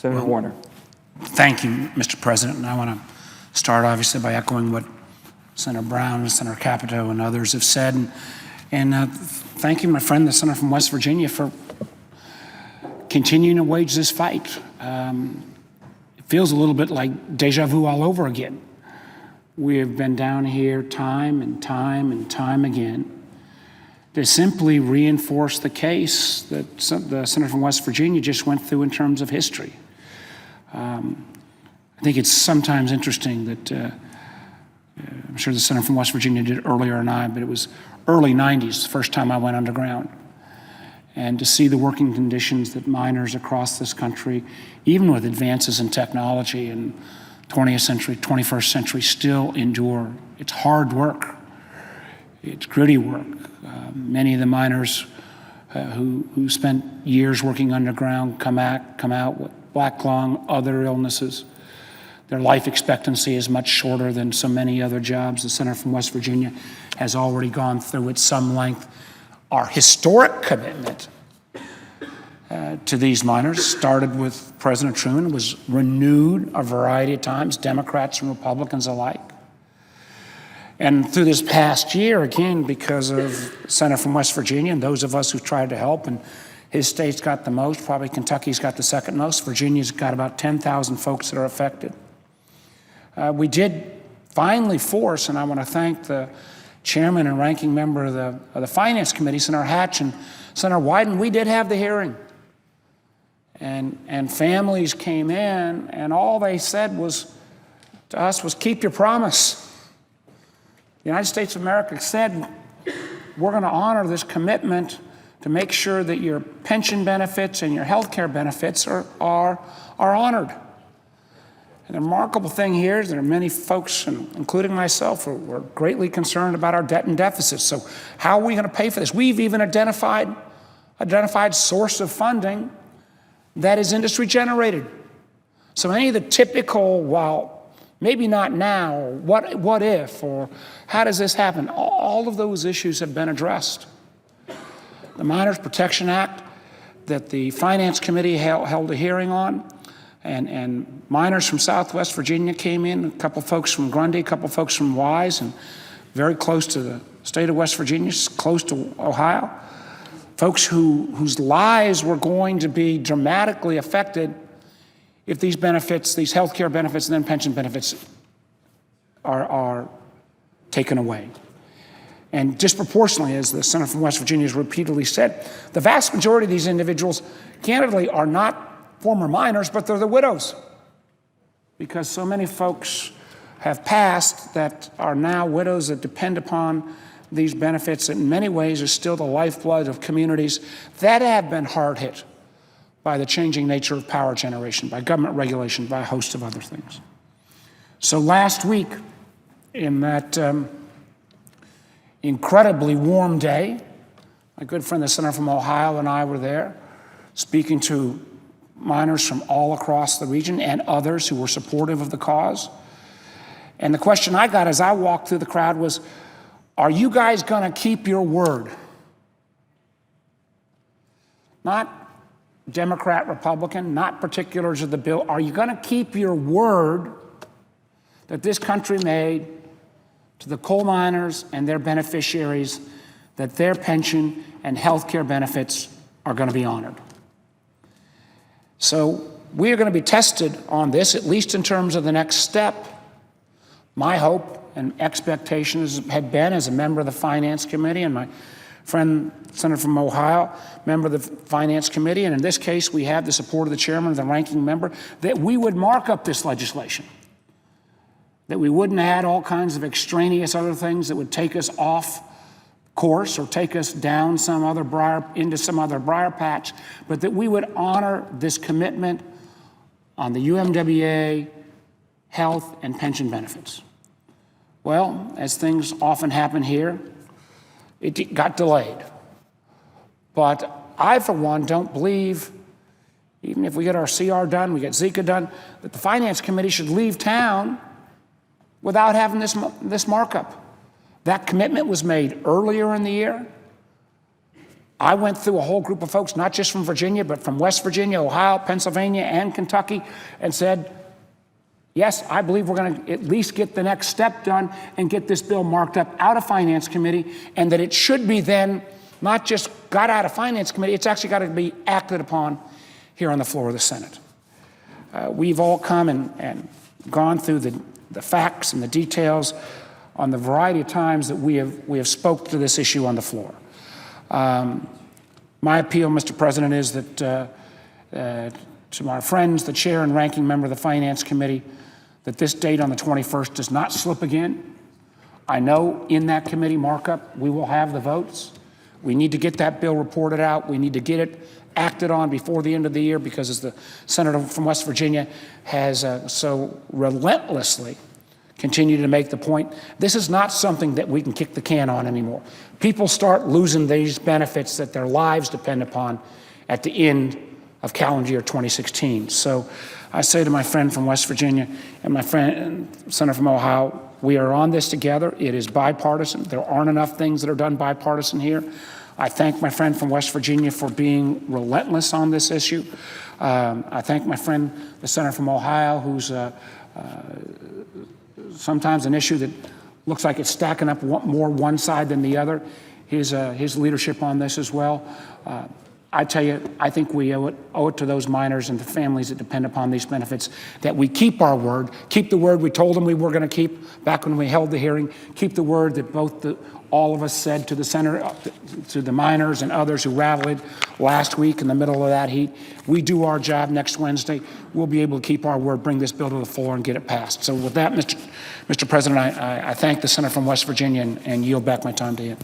Senator Warner. Thank you, Mr. President. And I want to start, obviously, by echoing what Senator Brown and Senator Capito and others have said. And thank you, my friend, the senator from West Virginia, for continuing to wage this fight. It feels a little bit like deja vu all over again. We have been down here time and time and time again to simply reinforce the case that the senator from West Virginia just went through in terms of history. I think it's sometimes interesting that I'm sure the senator from West Virginia did it earlier than I, but it was early 90s, the first time I went underground. And to see the working conditions that miners across this country, even with advances in technology and 20th century, 21st century, still endure. It's hard work. It's gritty work. Many of the miners who spent years working underground come out with black lung, other illnesses. Their life expectancy is much shorter than so many other jobs. The senator from West Virginia has already gone through at some length our historic commitment to these miners. Started with President Truman, was renewed a variety of times, Democrats and Republicans alike. And through this past year, again, because of the senator from West Virginia and those of us who tried to help, and his state's got the most, probably Kentucky's got the second most, Virginia's got about 10,000 folks that are affected. We did finally force, and I want to thank the chairman and ranking member of the Finance Committee, Senator Hatch and Senator Wyden, we did have the hearing. And families came in, and all they said to us was, keep your promise. The United States of America said, we're going to honor this commitment to make sure that your pension benefits and your health care benefits are honored. And the remarkable thing here is there are many folks, including myself, who are greatly concerned about our debt and deficits. So how are we going to pay for this? We've even identified source of funding that is industry generated. So any of the typical, well, maybe not now, or what if, or how does this happen? All of those issues have been addressed. The Miners Protection Act that the Finance Committee held a hearing on, and miners from Southwest Virginia came in, a couple folks from Grundy, a couple folks from Wise, and very close to the state of West Virginia, close to Ohio. Folks whose lives were going to be dramatically affected if these benefits, these health care benefits and then pension benefits are taken away. And disproportionately, as the senator from West Virginia has repeatedly said, the vast majority of these individuals, candidly, are not former miners, but they're the widows. Because so many folks have passed that are now widows that depend upon these benefits, in many ways are still the lifeblood of communities that have been hard hit by the changing nature of power generation, by government regulation, by a host of other things. So last week, in that incredibly warm day, my good friend, the senator from Ohio, and I were there speaking to miners from all across the region and others who were supportive of the cause. And the question I got as I walked through the crowd was, are you guys going to keep your word? Not Democrat, Republican, not particulars of the bill. Are you going to keep your word that this country made to the coal miners and their beneficiaries, that their pension and health care benefits are going to be honored? So we are going to be tested on this, at least in terms of the next step. My hope and expectations had been, as a member of the Finance Committee, and my friend, Senator from Ohio, member of the Finance Committee, and in this case, we have the support of the chairman and the ranking member, that we would mark up this legislation, that we wouldn't add all kinds of extraneous other things that would take us off course or take us down into some other briar patch, but that we would honor this commitment on the UMWA health and pension benefits. Well, as things often happen here, it got delayed. But I, for one, don't believe, even if we get our CR done, we get Zika done, that the Finance Committee should leave town without having this markup. That commitment was made earlier in the year. I went through a whole group of folks, not just from Virginia, but from West Virginia, Ohio, Pennsylvania, and Kentucky, and said, yes, I believe we're going to at least get the next step done and get this bill marked up out of Finance Committee, and that it should be then not just got out of Finance Committee, it's actually got to be acted upon here on the floor of the Senate. We've all come and gone through the facts and the details on the variety of times that we have spoke to this issue on the floor. My appeal, Mr. President, is that to my friends, the chair and ranking member of the Finance Committee, that this date on the 21st does not slip again. I know in that committee markup we will have the votes. We need to get that bill reported out. We need to get it acted on before the end of the year, because as the senator from West Virginia has so relentlessly continued to make the point, this is not something that we can kick the can on anymore. People start losing these benefits that their lives depend upon at the end of calendar year 2016. So I say to my friend from West Virginia and my friend senator from Ohio, we are on this together. It is bipartisan. There aren't enough things that are done bipartisan here. I thank my friend from West Virginia for being relentless on this issue. I thank my friend, the senator from Ohio, who's sometimes an issue that looks like it's stacking up more one side than the other. His leadership on this as well. I tell you, I think we owe it to those miners and the families that depend upon these benefits that we keep our word, keep the word we told them we were going to keep back when we held the hearing, keep the word that all of us said to the senator, to the miners and others who rallied last week in the middle of that heat. We do our job next Wednesday. We'll be able to keep our word, bring this bill to the floor, and get it passed. So with that, Mr. President, I thank the senator from West Virginia and yield back my time to you.